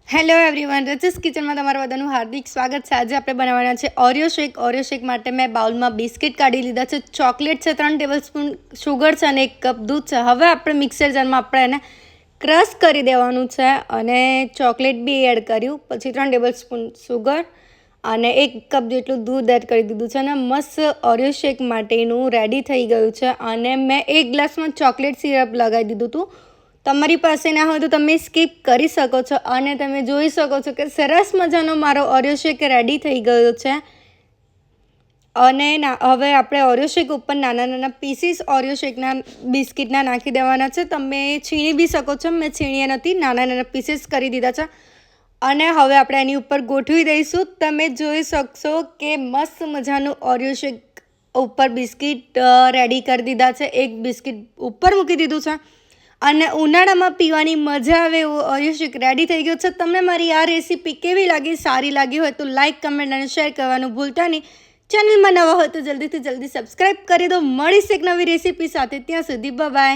Hello everyone, રચિસ કિચનમાં તમારું બધાનું હાર્દિક સ્વાગત છે। આજે આપણે બનાવવાના છે ઓરિયો શેક માટે મેં બાઉલમાં બિસ્કિટ કાઢી લીધા છે, ચોકલેટ છે 3 ટેબલસ્પૂન, શુગર છે અને 1 કપ દૂધ છે। હવે આપણે મિક્સર જારમાં આપણે એને ક્રશ કરી દેવાનું છે અને ચોકલેટ બી એડ કર્યું, પછી 3 ટેબલસ્પૂન શુગર અને 1 કપ જેટલું દૂધ એડ કરી દીધું છે અને મસ્ત ઓરિયો શેક માટેનું રેડી થઈ ગયું છે। અને મેં 1 ગ્લાસમાં ચોકલેટ સિરપ લગાવી દીધું હતું। તમારી પાસે ના હોય તો તમે સ્કીપ કરી શકો છો અને તમે જોઈ શકો છો કે સરસ મજાનો મારો ઓરિયો શેક રેડી થઈ ગયો છે। અને હવે આપણે ઓરિયો શેક ઉપર નાના નાના પીસીસ ઓરિયો શેકના બિસ્કિટના નાખી દેવાના છે। તમે છીણી બી શકો છો, મેં છીણીએ નથી, નાના નાના પીસીસ કરી દીધા છે અને હવે આપણે એની ઉપર ગોઠવી દઈશું। તમે જોઈ શકશો કે મસ્ત મજાનું ઓરિયો શેક ઉપર બિસ્કિટ રેડી કરી દીધા છે, એક બિસ્કિટ ઉપર મૂકી દીધું છે અને ઉનાળામાં પીવાની મજા આવે એવું ઓરિયો શેક રેડી થઈ ગયો છે। તમને મારી આ રેસીપી કેવી લાગી? સારી લાગી હોય તો લાઇક, કમેન્ટ અને શેર કરવાનું ભૂલતા નહીં। ચેનલમાં નવા હોય તો જલ્દી સબસ્ક્રાઈબ કરી દો। મળીશ એક નવી રેસીપી સાથે, ત્યાં સુધી બાય બાય।